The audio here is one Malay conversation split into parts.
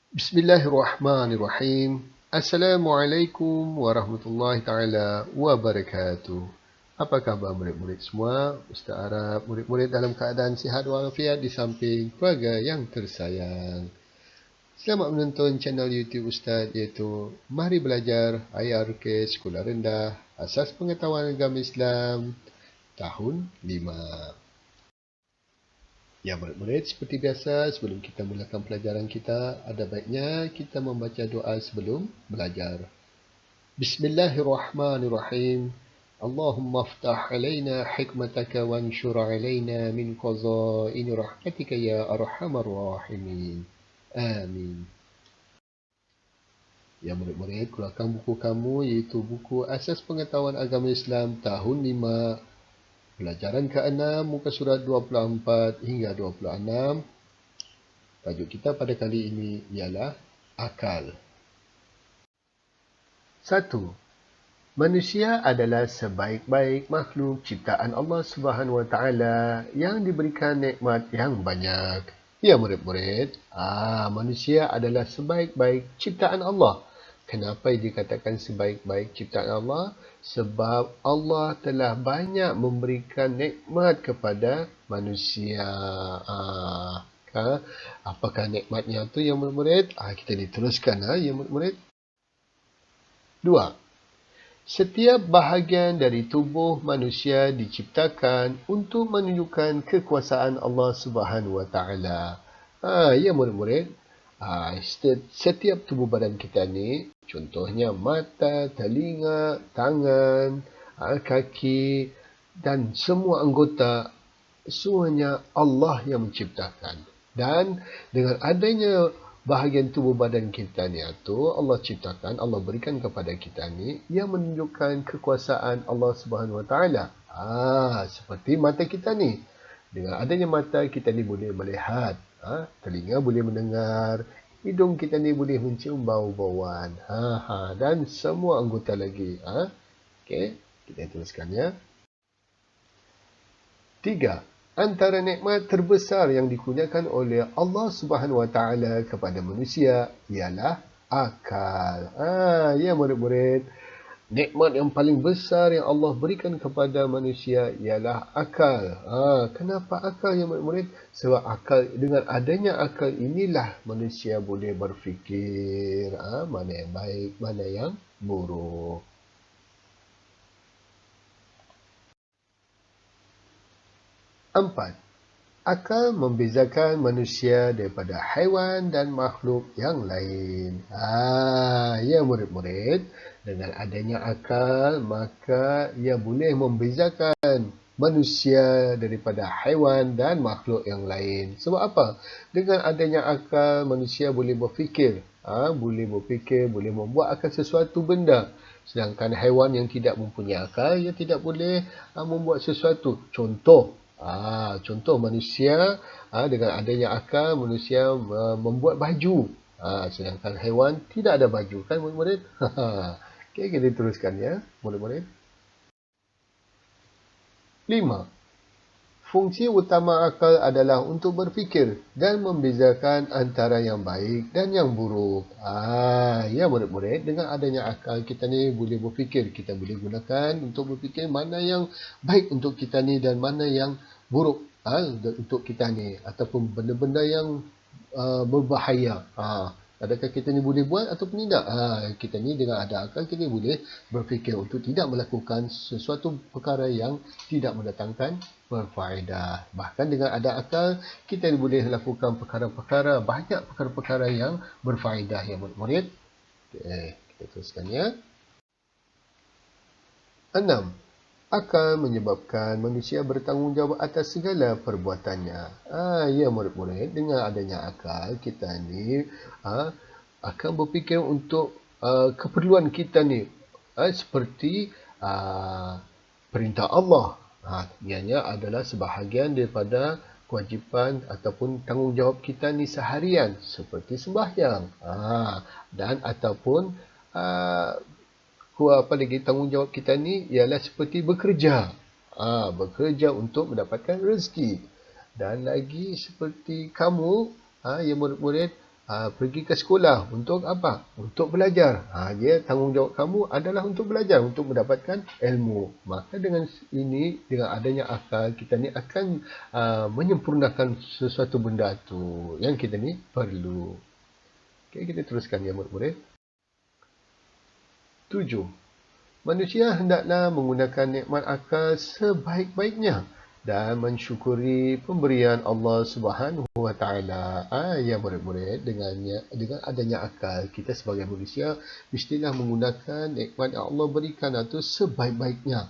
Bismillahirrahmanirrahim. Assalamualaikum warahmatullahi taala wabarakatuh. Apa khabar murid-murid semua? Ustaz harap murid-murid dalam keadaan sihat walafiat di samping keluarga yang tersayang. Selamat menonton channel YouTube Ustaz iaitu Mari Belajar IRK Sekolah Rendah Asas Pengetahuan Agama Islam tahun 5. Ya murid-murid, seperti biasa sebelum kita mulakan pelajaran kita, ada baiknya kita membaca doa sebelum belajar. Bismillahirrahmanirrahim. Allahumma aftah alaina hikmataka wanshur alaina min qazaini rahmatika ya arhamar rahimin. Amin. Ya murid-murid, keluarkan buku kamu iaitu buku Asas Pengetahuan Agama Islam tahun 5. Pelajaran ke-6 muka surat 24 hingga 26. Tajuk kita pada kali ini ialah akal. 1. Manusia adalah sebaik-baik makhluk ciptaan Allah Subhanahu Wa Taala yang diberikan nikmat yang banyak. Ya murid-murid, manusia adalah sebaik-baik ciptaan Allah. Kenapa dikatakan sebaik-baik ciptaan Allah? Sebab Allah telah banyak memberikan nikmat kepada manusia. Apakah nikmatnya itu ya murid-murid? Kita diteruskan ya murid-murid. 2. Setiap bahagian dari tubuh manusia diciptakan untuk menunjukkan kekuasaan Allah Subhanahu Wa Taala. Ya murid-murid. Setiap tubuh badan kita ni, contohnya mata, telinga, tangan, kaki dan semua anggota, semuanya Allah yang menciptakan. Dan dengan adanya bahagian tubuh badan kita ni tu Allah ciptakan, Allah berikan kepada kita ni yang menunjukkan kekuasaan Allah Subhanahu Wa Taala. Seperti mata kita ni. Dengan adanya mata kita ni boleh melihat, telinga boleh mendengar, hidung kita ni boleh mencium bau-bauan, dan semua anggota lagi. Okey, kita teruskan ya. 3. Antara nikmat terbesar yang dikurniakan oleh Allah Subhanahu Wa Taala kepada manusia ialah akal. Ya murid-murid, nikmat yang paling besar yang Allah berikan kepada manusia ialah akal. Kenapa akal ya murid-murid? Sebab akal, dengan adanya akal inilah manusia boleh berfikir mana yang baik, mana yang buruk. 4. Akal membezakan manusia daripada haiwan dan makhluk yang lain. Ya murid-murid, dengan adanya akal, maka ia boleh membezakan manusia daripada haiwan dan makhluk yang lain. Sebab apa? Dengan adanya akal, manusia boleh berfikir. Boleh membuat akan sesuatu benda. Sedangkan haiwan yang tidak mempunyai akal, ia tidak boleh membuat sesuatu. Contoh manusia, dengan adanya akal, manusia membuat baju. Sedangkan haiwan tidak ada baju. Kan murid-murid? Okey, kita teruskan ya, murid-murid. 5. Fungsi utama akal adalah untuk berfikir dan membezakan antara yang baik dan yang buruk. Ya murid-murid, dengan adanya akal kita ni boleh berfikir. Kita boleh gunakan untuk berfikir mana yang baik untuk kita ni dan mana yang buruk untuk kita ni. Ataupun benda-benda yang berbahaya. Adakah kita ni boleh buat ataupun tidak? Kita ni dengan ada akal, kita boleh berfikir untuk tidak melakukan sesuatu perkara yang tidak mendatangkan berfaedah. Bahkan dengan ada akal, kita boleh lakukan perkara-perkara, banyak perkara-perkara yang berfaedah ya murid-murid. Kita teruskan ya. 6. Akal menyebabkan manusia bertanggungjawab atas segala perbuatannya. Ya murid-murid, dengan adanya akal, kita ni akan berfikir untuk keperluan kita ni. Seperti perintah Allah. Ianya adalah sebahagian daripada kewajipan ataupun tanggungjawab kita ni seharian. Seperti sembahyang. Dan ataupun tanggungjawab kita ni ialah seperti bekerja. Bekerja untuk mendapatkan rezeki. Dan lagi seperti kamu, ya murid-murid, pergi ke sekolah untuk apa? Untuk belajar. Dia tanggungjawab kamu adalah untuk belajar, untuk mendapatkan ilmu. Maka dengan ini, dengan adanya akal, kita ni akan menyempurnakan sesuatu benda tu yang kita ni perlu. Okay, kita teruskan ya murid-murid. 7. Manusia hendaklah menggunakan nikmat akal sebaik-baiknya dan mensyukuri pemberian Allah Subhanahu wa taala. Ya murid-murid, dengan adanya akal, kita sebagai manusia mestilah menggunakan nikmat yang Allah berikan itu sebaik-baiknya.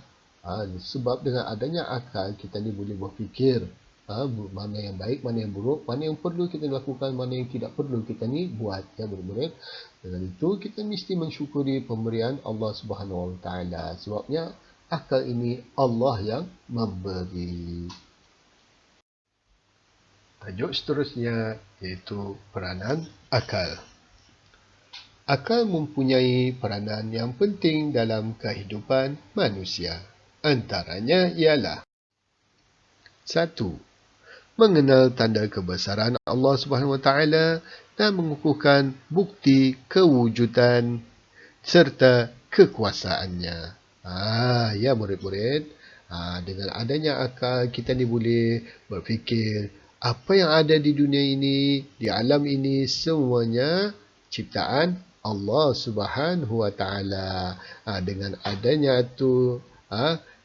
Sebab dengan adanya akal, kita ni boleh berfikir mana yang baik, mana yang buruk, mana yang perlu kita lakukan, mana yang tidak perlu kita ni buat, ya murid-murid. Dengan itu kita mesti mensyukuri pemberian Allah Subhanahu wa taala. Sebabnya akal ini Allah yang memberi. Tajuk seterusnya iaitu peranan akal. Akal mempunyai peranan yang penting dalam kehidupan manusia. Antaranya ialah 1. Mengenal tanda kebesaran Allah Subhanahu wa taala dan mengukuhkan bukti kewujudan serta kekuasaannya. Ya murid-murid, dengan adanya akal, kita ni boleh berfikir apa yang ada di dunia ini, di alam ini, semuanya ciptaan Allah Subhanahu wa taala. Dengan adanya tu,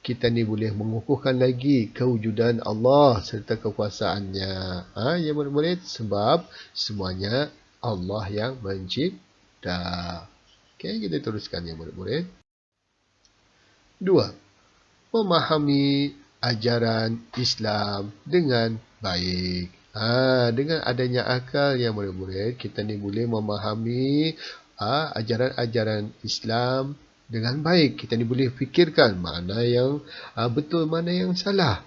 kita ni boleh mengukuhkan lagi kewujudan Allah serta kekuasaannya. Ya murid-murid, sebab semuanya Allah yang mencipta. Okay, kita teruskan ya murid-murid. 2. Memahami ajaran Islam dengan baik. Dengan adanya akal ya murid-murid, kita ni boleh memahami ajaran-ajaran Islam dengan baik. Kita ni boleh fikirkan mana yang betul, mana yang salah.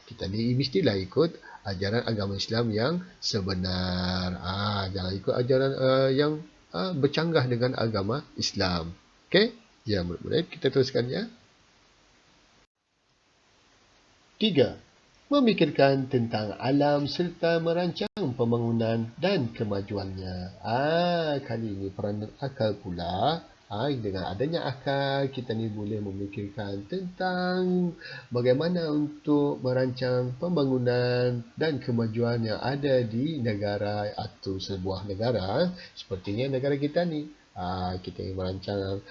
Kita ni mestilah ikut ajaran agama Islam yang sebenar. Jangan ikut ajaran yang bercanggah dengan agama Islam. Okey? Ya murid-murid, kita teruskan ya. 3. Memikirkan tentang alam serta merancang pembangunan dan kemajuannya. Kali ini peranan akal pula. Dengan adanya akal, kita ni boleh memikirkan tentang bagaimana untuk merancang pembangunan dan kemajuan yang ada di negara atau sebuah negara. Sepertinya negara kita ni. Kita ingin merancang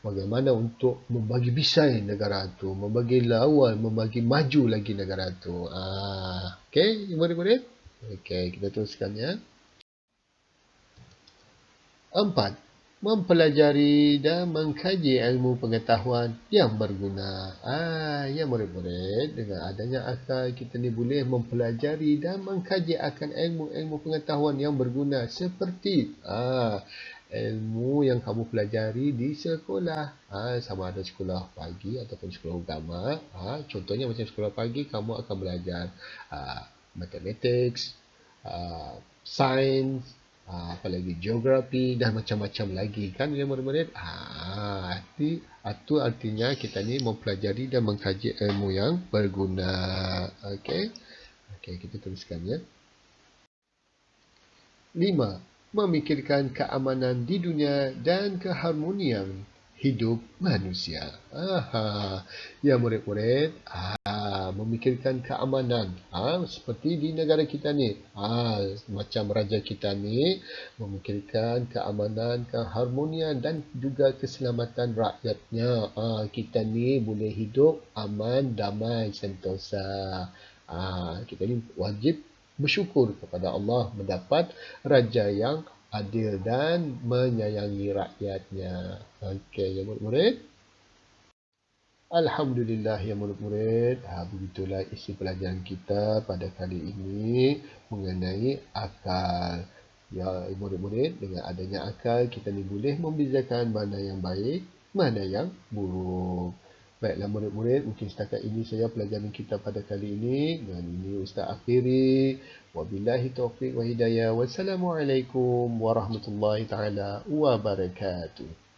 bagaimana untuk membagi bisai negara itu, membagi lawan, membagi maju lagi negara itu. Okey, murid-murid? Okey, kita teruskan ya. 4. Mempelajari dan mengkaji ilmu pengetahuan yang berguna. Ya murid-murid, dengan adanya akal, kita ni boleh mempelajari dan mengkaji akan ilmu-ilmu pengetahuan yang berguna seperti ilmu yang kamu pelajari di sekolah. Sama ada sekolah pagi ataupun sekolah agama. Contohnya macam sekolah pagi, kamu akan belajar mathematics, sains, apalagi geografi dan macam-macam lagi, kan ya murid-murid. Itu artinya kita ni mempelajari dan mengkaji ilmu yang berguna. Okey, kita teruskan ya. 5. Memikirkan keamanan di dunia dan keharmonian hidup manusia. Ya murid-murid, memikirkan keamanan. Seperti di negara kita ni, macam raja kita ni memikirkan keamanan, keharmonian dan juga keselamatan rakyatnya. Kita ni boleh hidup aman, damai, sentosa. Kita ni wajib bersyukur kepada Allah mendapat raja yang adil dan menyayangi rakyatnya. Okey ya murid-murid. Alhamdulillah ya murid-murid. Begitulah isi pelajaran kita pada kali ini mengenai akal. Ya murid-murid, dengan adanya akal, kita ni boleh membezakan mana yang baik, mana yang buruk. Baiklah murid-murid, mungkin setakat ini saja pelajaran kita pada kali ini. Dan ini Ustaz akhiri. Wabillahi taufiq wa hidayah. Wassalamualaikum warahmatullahi taala wabarakatuh.